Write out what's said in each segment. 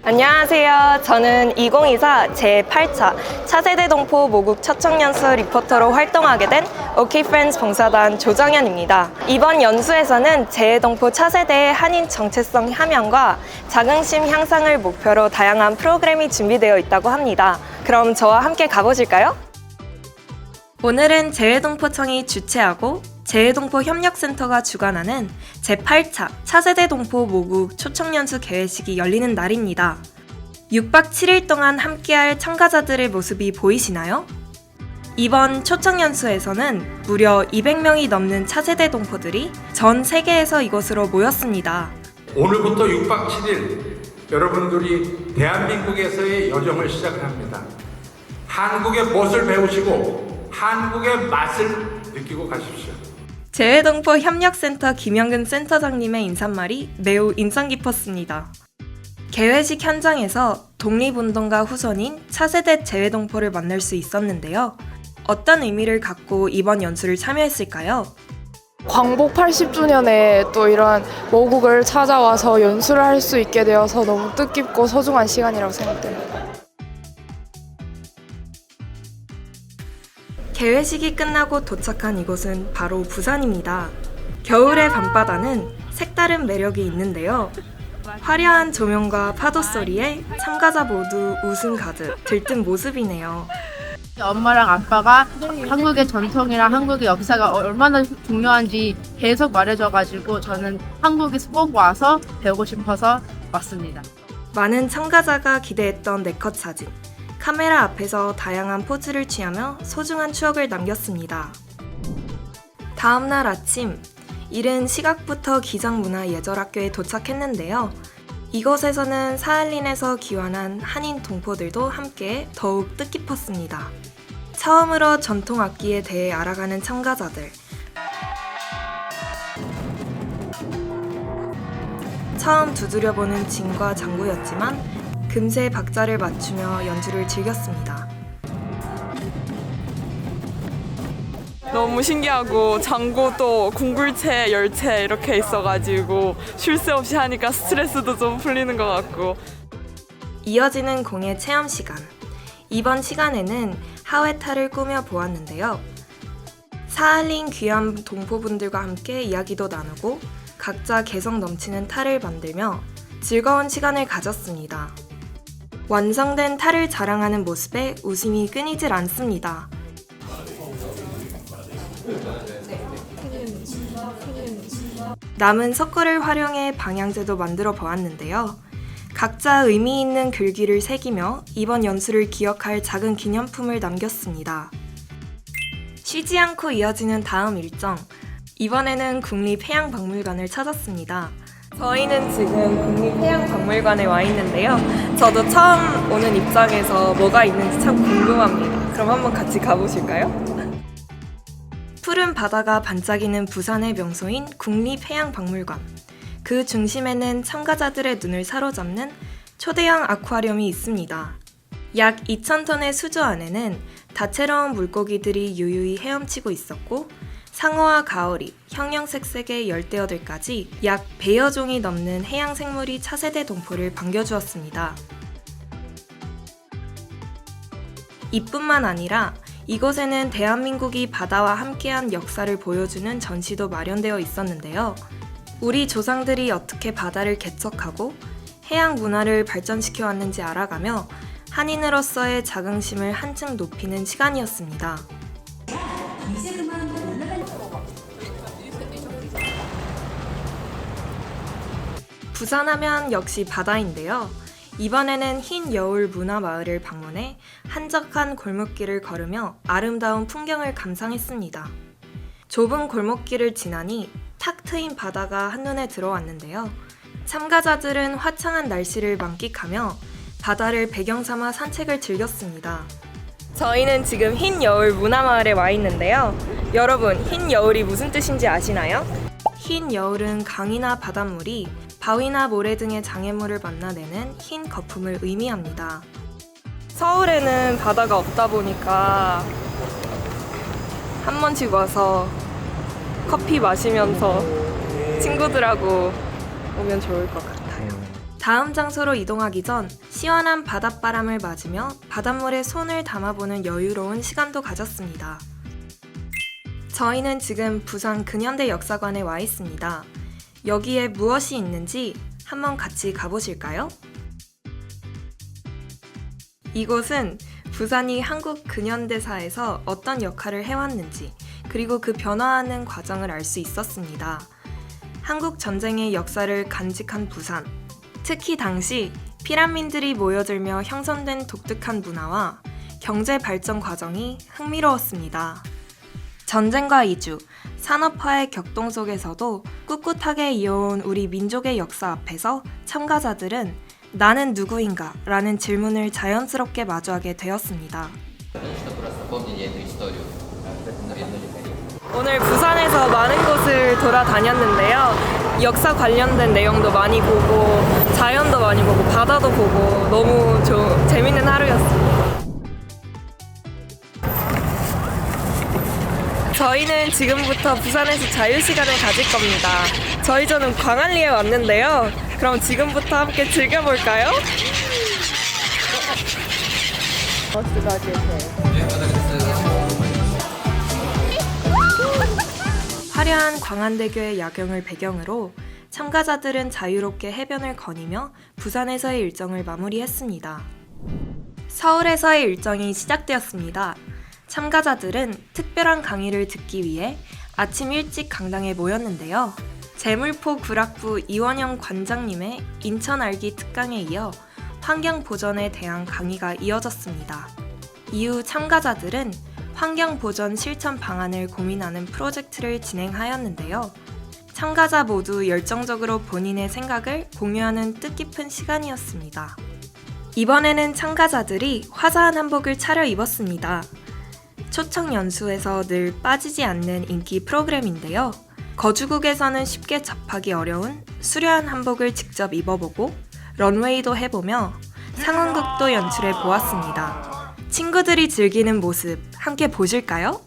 안녕하세요. 저는 2024 제8차 차세대 동포 모국 초청연수 리포터로 활동하게 된 OK Friends 봉사단 조정현입니다. 이번 연수에서는 재해동포 차세대의 한인 정체성 함양과 자긍심 향상을 목표로 다양한 프로그램이 준비되어 있다고 합니다. 그럼 저와 함께 가보실까요? 오늘은 재해동포청이 주최하고 재해동포 협력센터가 주관하는 제8차 차세대 동포 모국 초청연수 개회식이 열리는 날입니다. 6박 7일 동안 함께할 참가자들의 모습이 보이시나요? 이번 초청연수에서는 무려 200명이 넘는 차세대 동포들이 전 세계에서 이곳으로 모였습니다. 오늘부터 6박 7일 여러분들이 대한민국에서의 여정을 시작합니다. 한국의 멋을 배우시고 한국의 맛을 느끼고 가십시오. 재해동포 협력센터 김영근 센터장님의 인사말이 매우 인상 깊었습니다. 개회식 현장에서 독립운동가 후손인 차세대 재해동포를 만날 수 있었는데요. 어떤 의미를 갖고 이번 연수를 참여했을까요? 광복 80주년에 또 이런 모국을 찾아와서 연수를 할 수 있게 되어서 너무 뜻깊고 소중한 시간이라고 생각됩니다. 개회식이 끝나고 도착한 이곳은 바로 부산입니다. 겨울의 밤바다는 색다른 매력이 있는데요. 화려한 조명과 파도 소리에 참가자 모두 웃음 가득 들뜬 모습이네요. 엄마랑 아빠가 한국의 전통이랑 한국의 역사가 얼마나 중요한지 계속 말해줘가지고 저는 한국에 꼭 와서 배우고 싶어서 왔습니다. 많은 참가자가 기대했던 네컷 사진. 카메라 앞에서 다양한 포즈를 취하며 소중한 추억을 남겼습니다. 다음날 아침, 이른 시각부터 기장문화예절학교에 도착했는데요. 이곳에서는 사할린에서 귀환한 한인 동포들도 함께 더욱 뜻깊었습니다. 처음으로 전통 악기에 대해 알아가는 참가자들. 처음 두드려보는 진과 장구였지만 금세 박자를 맞추며 연주를 즐겼습니다. 너무 신기하고 장구도 궁굴채, 열채 이렇게 있어가지고 쉴 새 없이 하니까 스트레스도 좀 풀리는 것 같고. 이어지는 공예 체험 시간. 이번 시간에는 하회탈을 꾸며 보았는데요. 사할린 귀한 동포분들과 함께 이야기도 나누고 각자 개성 넘치는 탈을 만들며 즐거운 시간을 가졌습니다. 완성된 탈을 자랑하는 모습에 웃음이 끊이질 않습니다. 남은 석고를 활용해 방향제도 만들어 보았는데요. 각자 의미 있는 글귀를 새기며 이번 연수를 기억할 작은 기념품을 남겼습니다. 쉬지 않고 이어지는 다음 일정. 이번에는 국립해양박물관을 찾았습니다. 저희는 지금 국립해양박물관에 와 있는데요. 저도 처음 오는 입장에서 뭐가 있는지 참 궁금합니다. 그럼 한번 같이 가보실까요? 푸른 바다가 반짝이는 부산의 명소인 국립해양박물관. 그 중심에는 참가자들의 눈을 사로잡는 초대형 아쿠아리움이 있습니다. 약 2,000톤의 수조 안에는 다채로운 물고기들이 유유히 헤엄치고 있었고 상어와 가오리, 형형색색의 열대어들까지 약 100여 종이 넘는 해양 생물이 차세대 동포를 반겨주었습니다. 이뿐만 아니라 이곳에는 대한민국이 바다와 함께한 역사를 보여주는 전시도 마련되어 있었는데요. 우리 조상들이 어떻게 바다를 개척하고 해양 문화를 발전시켜 왔는지 알아가며 한인으로서의 자긍심을 한층 높이는 시간이었습니다. 부산하면 역시 바다인데요. 이번에는 흰 여울 문화마을을 방문해 한적한 골목길을 걸으며 아름다운 풍경을 감상했습니다. 좁은 골목길을 지나니 탁 트인 바다가 한눈에 들어왔는데요. 참가자들은 화창한 날씨를 만끽하며 바다를 배경 삼아 산책을 즐겼습니다. 저희는 지금 흰 여울 문화마을에 와 있는데요. 여러분, 흰 여울이 무슨 뜻인지 아시나요? 흰 여울은 강이나 바닷물이 바위나 모래 등의 장애물을 만나내는 흰 거품을 의미합니다. 서울에는 바다가 없다 보니까 한 번씩 와서 커피 마시면서 친구들하고 오면 좋을 것 같아요. 다음 장소로 이동하기 전 시원한 바닷바람을 맞으며 바닷물에 손을 담아보는 여유로운 시간도 가졌습니다. 저희는 지금 부산 근현대 역사관에 와 있습니다. 여기에 무엇이 있는지 한번 같이 가보실까요? 이곳은 부산이 한국 근현대사에서 어떤 역할을 해왔는지, 그리고 그 변화하는 과정을 알 수 있었습니다. 한국 전쟁의 역사를 간직한 부산, 특히 당시 피란민들이 모여들며 형성된 독특한 문화와 경제 발전 과정이 흥미로웠습니다. 전쟁과 이주, 산업화의 격동 속에서도 꿋꿋하게 이어온 우리 민족의 역사 앞에서 참가자들은 나는 누구인가? 라는 질문을 자연스럽게 마주하게 되었습니다. 오늘 부산에서 많은 곳을 돌아다녔는데요. 역사 관련된 내용도 많이 보고 자연도 많이 보고 바다도 보고 너무 재밌는 하루였습니다. 저희는 지금부터 부산에서 자유시간을 가질 겁니다. 저는 광안리에 왔는데요. 그럼 지금부터 함께 즐겨볼까요? 화려한 광안대교의 야경을 배경으로 참가자들은 자유롭게 해변을 거니며 부산에서의 일정을 마무리했습니다. 서울에서의 일정이 시작되었습니다. 참가자들은 특별한 강의를 듣기 위해 아침 일찍 강당에 모였는데요. 재물포 구락부 이원영 관장님의 인천 알기 특강에 이어 환경 보전에 대한 강의가 이어졌습니다. 이후 참가자들은 환경 보전 실천 방안을 고민하는 프로젝트를 진행하였는데요. 참가자 모두 열정적으로 본인의 생각을 공유하는 뜻깊은 시간이었습니다. 이번에는 참가자들이 화사한 한복을 차려입었습니다. 초청 연수에서 늘 빠지지 않는 인기 프로그램인데요. 거주국에서는 쉽게 접하기 어려운 수려한 한복을 직접 입어보고 런웨이도 해보며 상황극도 연출해 보았습니다. 친구들이 즐기는 모습 함께 보실까요?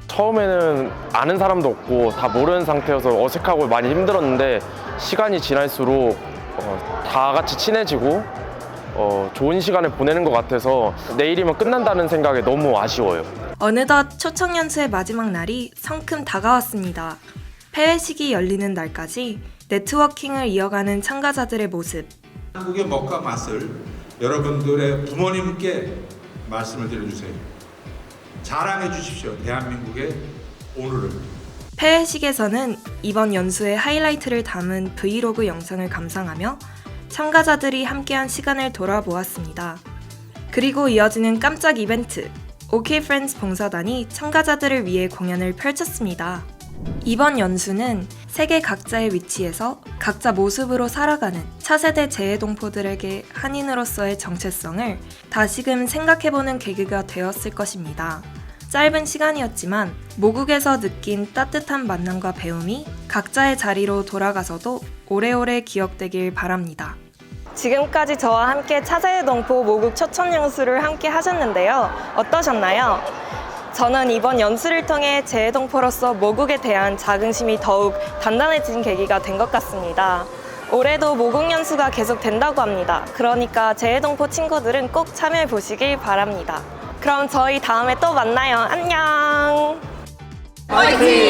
처음에는 아는 사람도 없고 다 모르는 상태여서 어색하고 많이 힘들었는데 시간이 지날수록 다 같이 친해지고 좋은 시간을 보내는 것 같아서 내일이면 끝난다는 생각에 너무 아쉬워요. 어느덧 초청 연수의 마지막 날이 성큼 다가왔습니다. 폐회식이 열리는 날까지 네트워킹을 이어가는 참가자들의 모습. 한국의 먹과 맛을 여러분들의 부모님께 말씀을 드려주세요. 자랑해 주십시오. 대한민국의 오늘을. 폐회식에서는 이번 연수의 하이라이트를 담은 브이로그 영상을 감상하며 참가자들이 함께한 시간을 돌아보았습니다. 그리고 이어지는 깜짝 이벤트, OK Friends 봉사단이 참가자들을 위해 공연을 펼쳤습니다. 이번 연수는 세계 각자의 위치에서 각자 모습으로 살아가는 차세대 재해동포들에게 한인으로서의 정체성을 다시금 생각해보는 계기가 되었을 것입니다. 짧은 시간이었지만 모국에서 느낀 따뜻한 만남과 배움이 각자의 자리로 돌아가서도 오래오래 기억되길 바랍니다. 지금까지 저와 함께 차세대동포 모국 초청 연수를 함께 하셨는데요. 어떠셨나요? 저는 이번 연수를 통해 재해동포로서 모국에 대한 자긍심이 더욱 단단해진 계기가 된 것 같습니다. 올해도 모국 연수가 계속 된다고 합니다. 그러니까 재해동포 친구들은 꼭 참여해 보시길 바랍니다. 그럼 저희 다음에 또 만나요. 안녕! 화이팅!